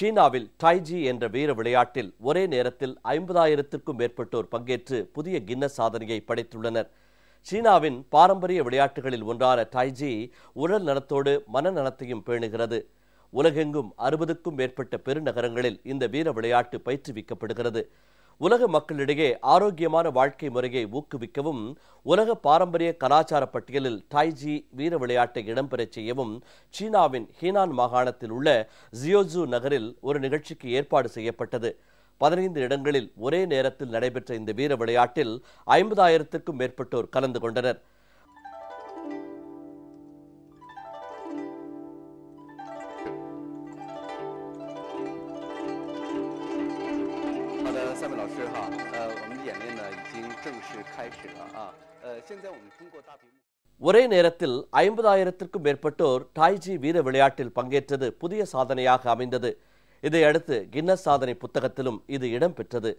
சீனாவில் டைஜி என்ற வீர விளையாட்டில் ஒரே நேரத்தில் 50,000க்கும் மேற்பட்டோர் பங்கேற்று புதிய கின்னஸ் சாதனையை படைத்துள்ளனர். சீனாவின் பாரம்பரிய விளையாட்டுகளில் ஒன்றான டைஜி உடல் நலத்தோடு மனநலத்தையும் பேணுகிறது. உலகெங்கும் 60க்கும் மேற்பட்ட பெருநகரங்களில் இந்த வீர விளையாட்டு பயிற்றுவிக்கப்படுகிறது. உலக மக்களிடையே ஆரோக்கியமான வாழ்க்கை முறையை ஊக்குவிக்கவும் உலக பாரம்பரிய கலாச்சார பட்டியலில் டைஜி வீர விளையாட்டை இடம்பெறச் செய்யவும் சீனாவின் ஹீனான் மாகாணத்தில் உள்ள ஜியோஜூ நகரில் ஒரு நிகழ்ச்சிக்கு ஏற்பாடு செய்யப்பட்டது. 15 இடங்களில் ஒரே நேரத்தில் நடைபெற்ற இந்த வீர விளையாட்டில் 50,000க்கும் மேற்பட்டோர் கலந்து கொண்டனர். ஒரே நேரத்தில் 50,000க்கும் மேற்பட்டோர் டைஜி வீர விளையாட்டில் பங்கேற்றது புதிய சாதனையாக அமைந்தது. இதையடுத்து கின்னஸ் சாதனை புத்தகத்திலும் இது இடம்பெற்றது.